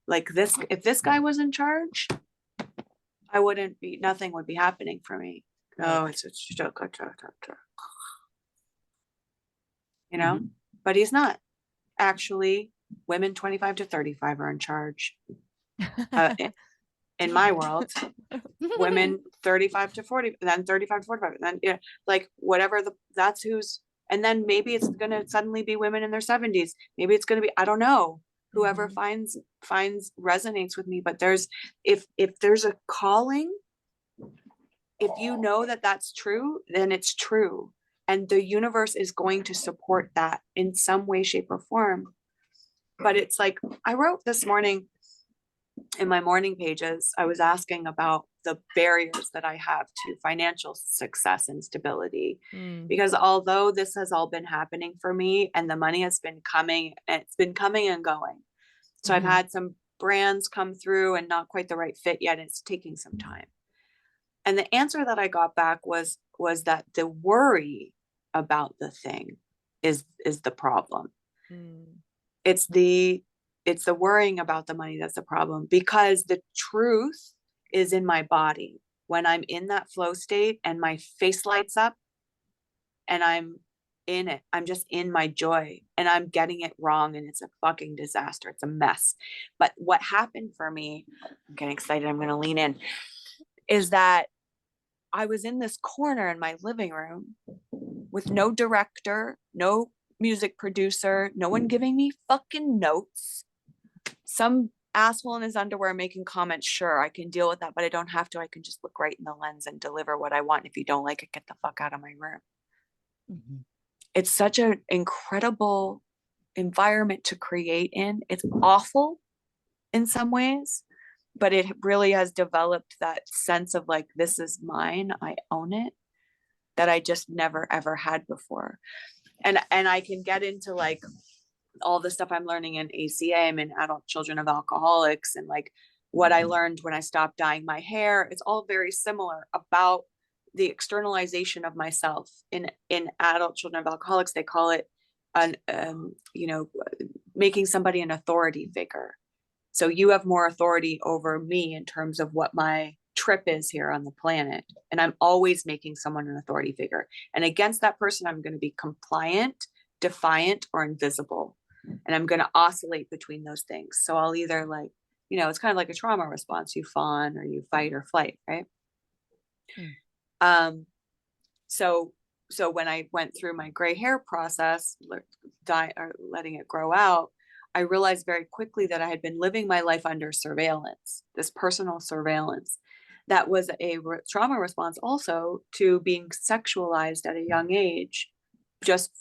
Like this, if this guy was in charge, nothing would be happening for me. It's but he's not. Actually, women 25 to 35 are in charge. In my world, women 35 to 40, then 35 to 45, then like whatever that's who's, and then maybe it's gonna suddenly be women in their 70s. Maybe it's gonna be, I don't know. Whoever finds resonates with me. But if there's a calling, if you know that that's true, then it's true, and the universe is going to support that in some way, shape, or form. But it's like I wrote this morning in my morning pages, I was asking about the barriers that I have to financial success and stability, because although this has all been happening for me and the money has been coming, it's been coming and going. So I've had some brands come through and not quite the right fit yet. It's taking some time. And the answer that I got back was that the worry about the thing is the problem. It's the worrying about the money that's the problem, because the truth is in my body. When I'm in that flow state and my face lights up and I'm in it, I'm just in my joy, and I'm getting it wrong, and it's a fucking disaster. It's a mess. But what happened for me, I'm getting excited, I'm going to lean in, is that I was in this corner in my living room with no director, no music producer, no one giving me fucking notes. Some asshole in his underwear making comments. Sure, I can deal with that, but I don't have to. I can just look right in the lens and deliver what I want. If you don't like it, get the fuck out of my room. Mhm. It's such an incredible environment to create in. It's awful in some ways, but it really has developed that sense of like, this is mine, I own it, that I just never ever had before. And I can get into like all the stuff I'm learning in ACA. I'm in adult children of alcoholics, and like what I learned when I stopped dyeing my hair. It's all very similar about the externalization of myself. In adult children of alcoholics, they call it an making somebody an authority figure. So you have more authority over me in terms of what my trip is here on the planet, and I'm always making someone an authority figure, and against that person I'm going to be compliant, defiant, or invisible, and I'm going to oscillate between those things. So I'll either like, it's kind of like a trauma response. You fawn or you fight or flight, right? So when I went through my gray hair process, letting it grow out, I realized very quickly that I had been living my life under surveillance, this personal surveillance. That was a trauma response also to being sexualized at a young age, just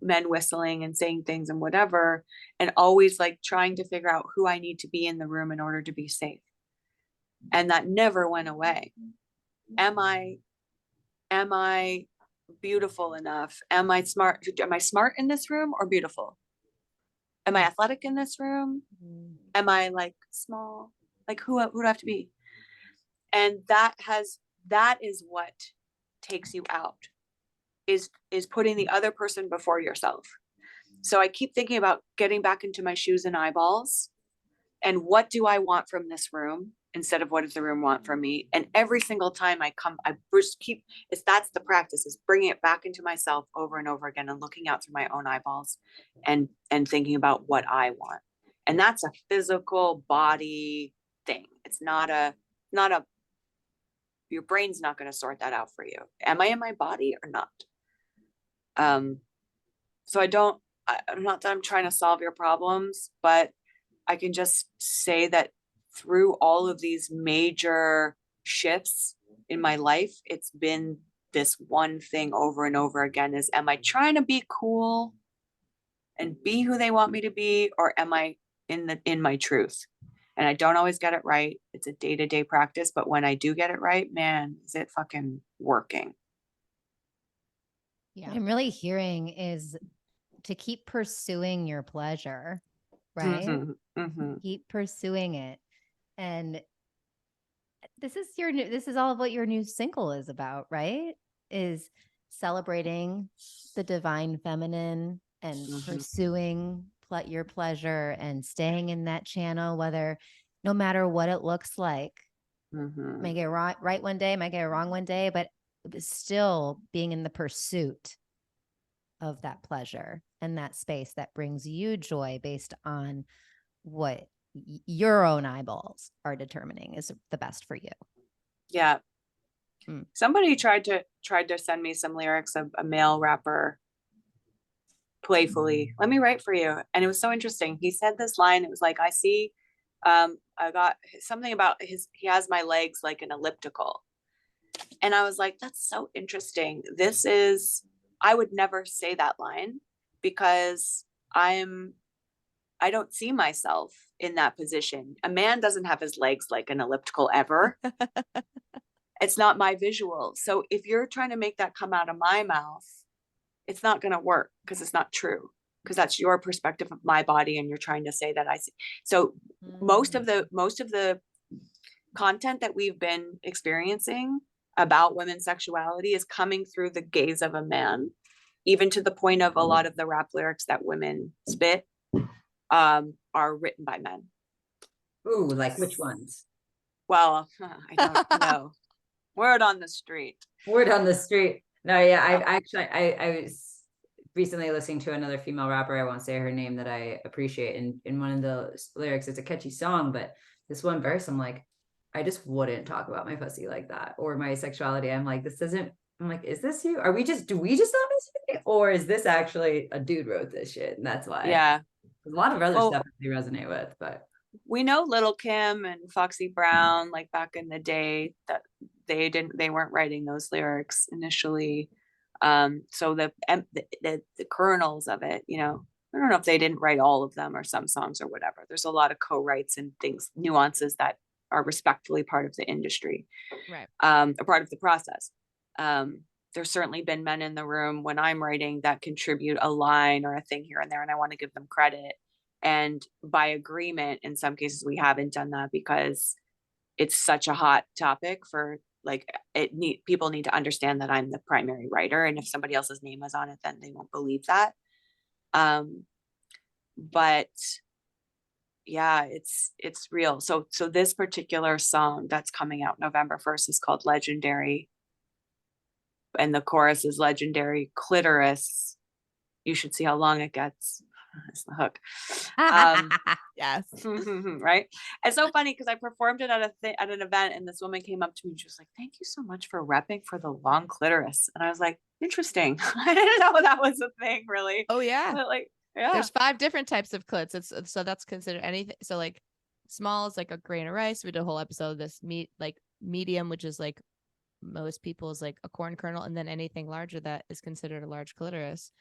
men whistling and saying things and whatever, and always like trying to figure out who I need to be in the room in order to be safe. And that never went away. Am I beautiful enough? Am I smart? Am I smart in this room or beautiful? Am I athletic in this room? Am I like small? Like who do I have to be? And that is what takes you out, is putting the other person before yourself. So I keep thinking about getting back into my shoes and eyeballs, and what do I want from this room instead of what does the room want from me? And every single time I just keep, that's the practice, is bringing it back into myself over and over again, and looking out through my own eyeballs and thinking about what I want. And that's a physical body thing. It's not a your brain's not going to sort that out for you. Am I in my body or not? So I'm not that I'm trying to solve your problems, but I can just say that through all of these major shifts in my life, it's been this one thing over and over again, is, am I trying to be cool and be who they want me to be, or am I in my truth? And I don't always get it right. It's a day-to-day practice, but when I do get it right, man, is it fucking working? Yeah. What I'm really hearing is to keep pursuing your pleasure, right? Keep pursuing it. And this is all of what your new single is about, right? Is celebrating the divine feminine and pursuing your pleasure and staying in that channel, no matter what it looks like. Might get it right one day, might get it wrong one day, but still being in the pursuit of that pleasure and that space that brings you joy based on what your own eyeballs are determining is the best for you. Yeah. Somebody tried to send me some lyrics of a male rapper, Playfully. Let me write for you. And it was so interesting. He said this line. It was like, I see, I got something about he has my legs like an elliptical. And I was like, that's so interesting. I would never say that line, because I don't see myself in that position. A man doesn't have his legs like an elliptical ever. It's not my visual. So if you're trying to make that come out of my mouth, it's not going to work, because it's not true, because that's your perspective of my body, and you're trying to say that I see. So most of the content that we've been experiencing about women's sexuality is coming through the gaze of a man, even to the point of a lot of the rap lyrics that women spit are written by men. Ooh, like which ones? Well, I don't know. Word on the street. Word on the street. No, yeah, I was recently listening to another female rapper. I won't say her name, that I appreciate. And in one of the lyrics, it's a catchy song, but this one verse, I'm like, I just wouldn't talk about my pussy like that, or my sexuality. I'm like, this isn't. I'm like, is this you? Do we just not miss it? Or is this actually a dude wrote this shit? And that's why. Yeah. A lot of other Well, stuff I resonate with, but we know Little Kim and Foxy Brown, like back in the day, that they weren't writing those lyrics initially. So the kernels of it, you know, I don't know if they didn't write all of them or some songs or whatever. There's a lot of co-writes and things, nuances that are respectfully part of the industry, Right. a part of the process. There's certainly been men in the room when I'm writing that contribute a line or a thing here and there, and I want to give them credit. And by agreement, in some cases, we haven't done that because it's such a hot topic for, like, people need to understand that I'm the primary writer. And if somebody else's name is on it, then they won't believe that. But yeah, it's real. So this particular song that's coming out November 1st is called Legendary. And the chorus is Legendary Clitoris. You should see how long it gets. That's the hook. Yes. Right. It's so funny because I performed it at an event, and this woman came up to me and she was like, "Thank you so much for repping for the long clitoris." And I was like, interesting. I didn't know that was a thing, really. Oh yeah. But like, yeah. There's 5 different types of clits. It's so that's considered anything. So like small is like a grain of rice. We did a whole episode of this. Medium, which is like most people's like a corn kernel, and then anything larger that is considered a large clitoris.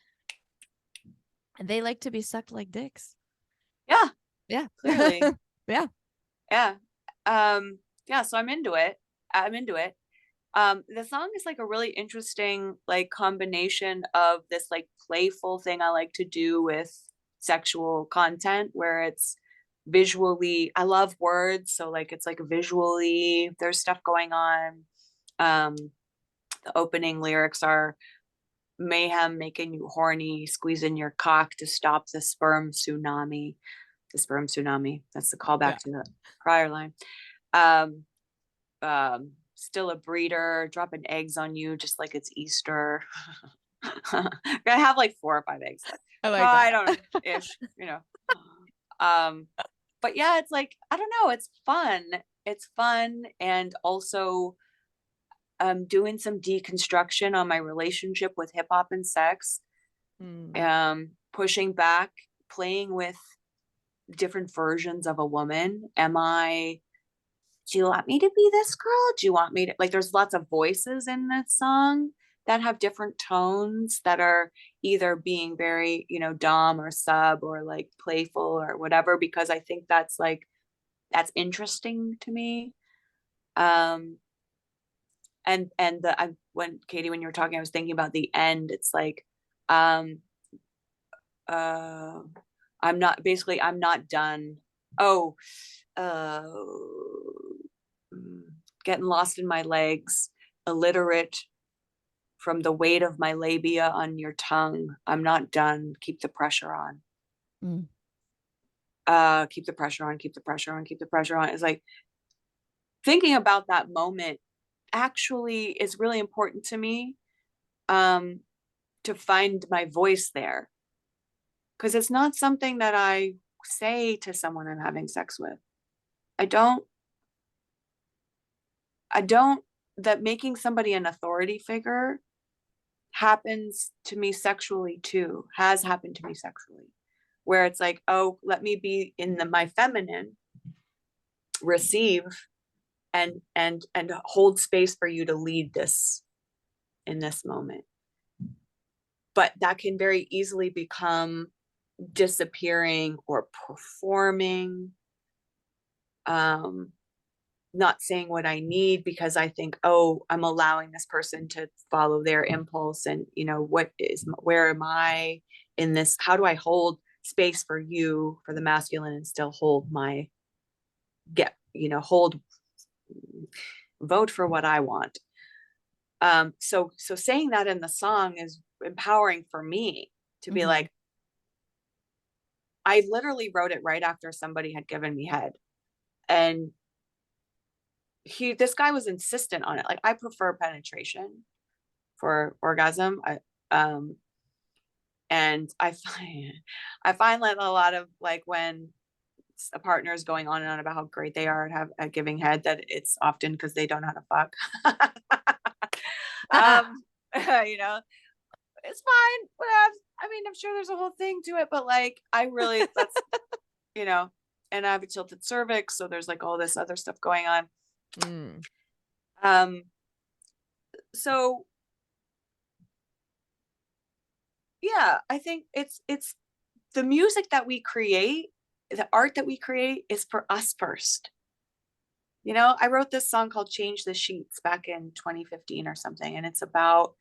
And they like to be sucked like dicks. Yeah. Yeah. Clearly. Yeah. Yeah. Yeah. So I'm into it. The song is like a really interesting like combination of this like playful thing I like to do with sexual content, where it's visually, I love words, so like it's like visually there's stuff going on. The opening lyrics are mayhem making you horny, squeezing your cock to stop the sperm tsunami. The sperm tsunami, that's the callback to the prior line. Still a breeder, dropping eggs on you just like it's Easter. I have like 4 or 5 eggs. I like that. I don't know, ish, you know. But yeah, it's like, I don't know, it's fun. It's fun, and also doing some deconstruction on my relationship with hip hop and sex. Pushing back, playing with different versions of a woman. Do you want me to be this girl? Do you want me to, like, there's lots of voices in this song that have different tones that are either being very, you know, dom or sub or like playful or whatever, because I think that's interesting to me. And when Katie, when you were talking, I was thinking about the end. It's like, I'm not done. Getting lost in my legs, illiterate from the weight of my labia on your tongue. I'm not done. Keep the pressure on. Keep the pressure on, keep the pressure on, keep the pressure on. It's like thinking about that moment actually is really important to me, to find my voice there. Because it's not something that I say to someone I'm having sex with. That making somebody an authority figure happens to me sexually too, has happened to me sexually, where it's like, oh, let me be in my feminine, receive and hold space for you to lead this in this moment. But that can very easily become disappearing or performing, not saying what I need because I think, oh, I'm allowing this person to follow their impulse, and you know, where am I in this? How do I hold space for you, for the masculine, and still hold vote for what I want. So saying that in the song is empowering for me to be like, I literally wrote it right after somebody had given me head. And this guy was insistent on it. Like, I prefer penetration for orgasm. And I find like a lot of, like, when a partner is going on and on about how great they are at giving head, that it's often because they don't know how to fuck. You know, it's fine. But I mean, I'm sure there's a whole thing to it, but like, that's, you know, and I have a tilted cervix, so there's like all this other stuff going on. So yeah, I think it's the music that we create, the art that we create is for us first. You know, I wrote this song called Change the Sheets back in 2015 or something, and it's about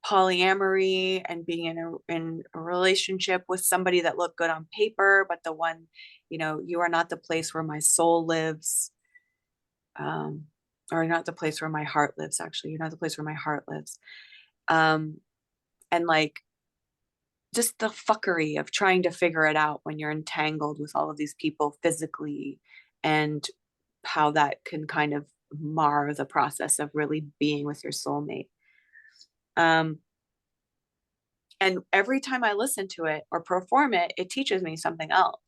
polyamory and being in a relationship with somebody that looked good on paper, but the one, you know, you are not the place where my soul lives, or not the place where my heart lives. Actually, you're not the place where my heart lives. And like, just the fuckery of trying to figure it out when you're entangled with all of these people physically, and how that can kind of mar the process of really being with your soulmate. And every time I listen to it or perform it, it teaches me something else.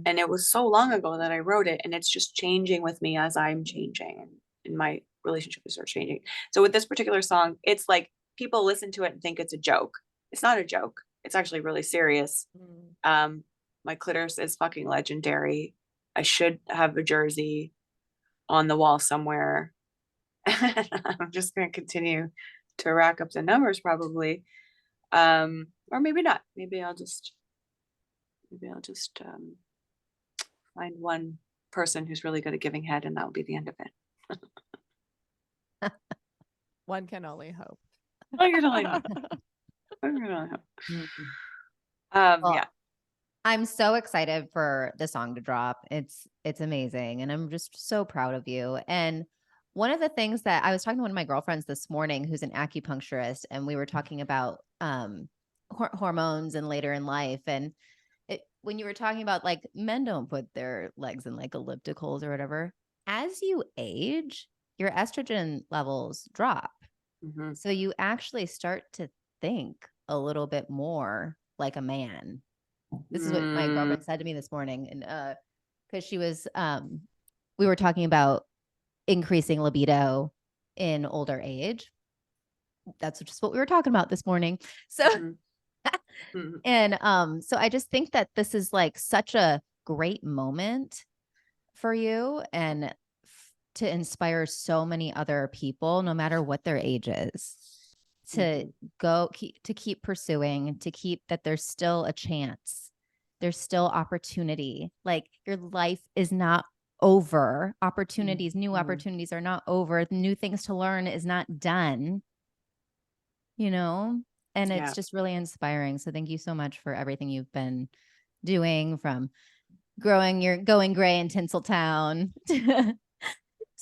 And it was so long ago that I wrote it, and it's just changing with me as I'm changing, and my relationships are changing. So with this particular song, it's like people listen to it and think it's a joke. It's not a joke. It's actually really serious. My clitoris is fucking legendary. I should have a jersey on the wall somewhere. I'm just going to continue to rack up the numbers probably. Or maybe not. Maybe I'll just find one person who's really good at giving head, and that will be the end of it. One can only hope. I can only hope. I can only hope. Well, Yeah. I'm so excited for the song to drop. It's amazing, and I'm just so proud of you. And one of the things that I was talking to one of my girlfriends this morning, who's an acupuncturist, and we were talking about hormones and later in life. And when you were talking about like men don't put their legs in like ellipticals or whatever, as you age, your estrogen levels drop. So you actually start to think a little bit more like a man. This is what my girlfriend said to me this morning. And because she was we were talking about increasing libido in older age. That's just what we were talking about this morning. So and so I just think that this is like such a great moment for you, and to inspire so many other people, no matter what their age is, to keep pursuing, to keep that there's still a chance. There's still opportunity. Like, your life is not over. Opportunities, new opportunities are not over. New things to learn is not done, you know? And it's just really inspiring. So thank you so much for everything you've been doing, from growing your Going Gray in Tinseltown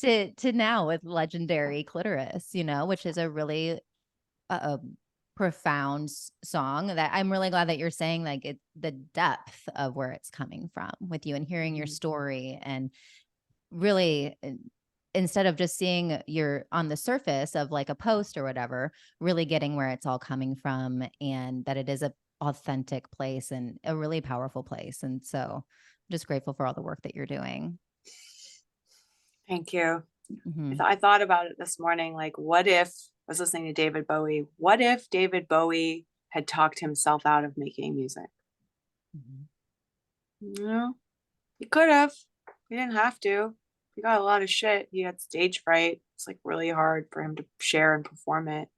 to now with Legendary Clitoris, you know, which is a really profound song that I'm really glad that you're saying, like, it's the depth of where it's coming from with you, and hearing your story, and really, instead of just seeing your on the surface of like a post or whatever, really getting where it's all coming from, and that it is a authentic place and a really powerful place. And so I'm just grateful for all the work that you're doing. Thank you. I thought about it this morning. Like, what if I was listening to David Bowie? What if David Bowie had talked himself out of making music? No, he could have. He didn't have to. He got a lot of shit. He had stage fright. It's like really hard for him to share and perform it.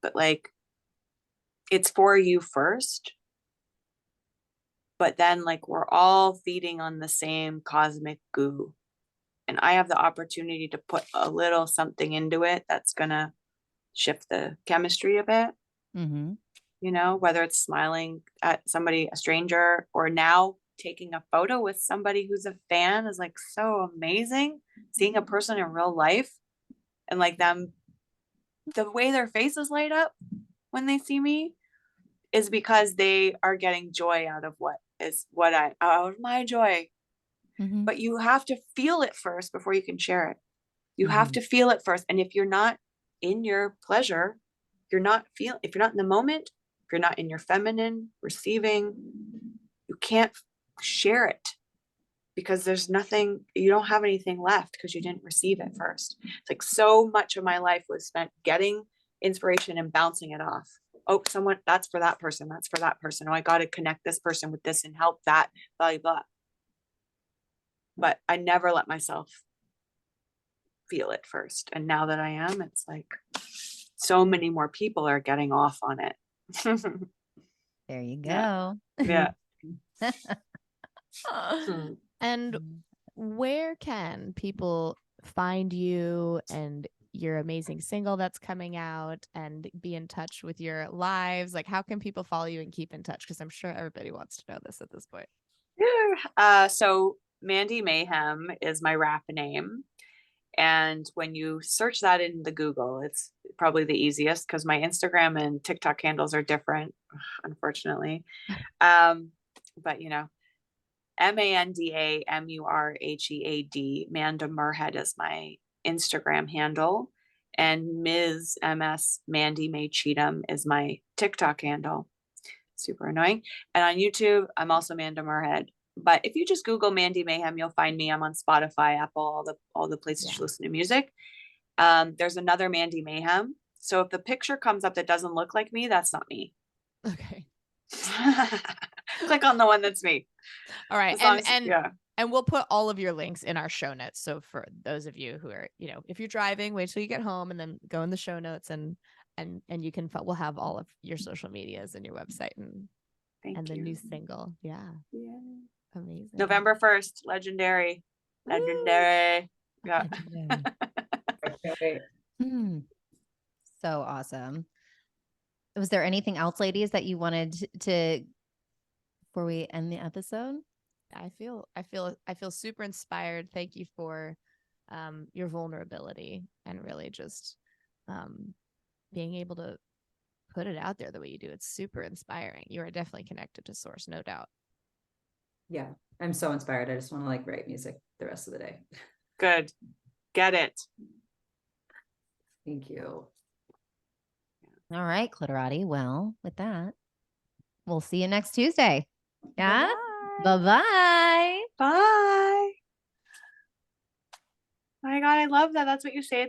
But like, it's for you first. But then, like, we're all feeding on the same cosmic goo. And I have the opportunity to put a little something into it that's going to shift the chemistry a bit. You know, whether it's smiling at somebody, a stranger, or now taking a photo with somebody who's a fan is like so amazing. Seeing a person in real life, and like them, the way their faces light up when they see me, is because they are getting joy out of out of my joy. Mhm. But you have to feel it first before you can share it. You have Mhm. to feel it first. And if you're not in your pleasure, if you're not in the moment, if you're not in your feminine receiving, you can't share it, because you don't have anything left because you didn't receive it first. It's like so much of my life was spent getting inspiration and bouncing it off. Oh, that's for that person. That's for that person. Oh, I got to connect this person with this and help that, blah, blah. But I never let myself feel it first. And now that I am, it's like so many more people are getting off on it. There you Yeah. go. Yeah. And Mm. where can people find you and your amazing single that's coming out and be in touch with your lives? Like, how can people follow you and keep in touch? Because I'm sure everybody wants to know this at this point. So Mandy Mayhem is my rap name. And when you search that in the Google, it's probably the easiest because my Instagram and TikTok handles are different, unfortunately. But MandaMurhead, Manda Murhead is my Instagram handle, and MS Mandy May Cheatham is my TikTok handle. Super annoying. And on YouTube, I'm also Manda Murhead. But if you just Google Mandy Mayhem, you'll find me. I'm on Spotify, Apple, all the places you listen to music. There's another Mandy Mayhem. So if the picture comes up that doesn't look like me, that's not me. Okay. Click on the one that's me. All right. Yeah. And we'll put all of your links in our show notes. So for those of you who are, if you're driving, wait till you get home and then go in the show notes and you can, we'll have all of your social medias and your website and the new single. Yeah. Yeah. Amazing. November 1st, Legendary. Yeah. Legendary. So awesome. Was there anything else, ladies, that you wanted to before we end the episode? I feel super inspired. Thank you for your vulnerability and really just being able to put it out there the way you do. It's super inspiring. You are definitely connected to source, no doubt. Yeah, I'm so inspired. I just want to write music the rest of the day. Good. Get it. Thank you. All right, Clitorati. Well, with that, we'll see you next Tuesday. Yeah. Bye-bye. Bye. My God, I love that. That's what you say at the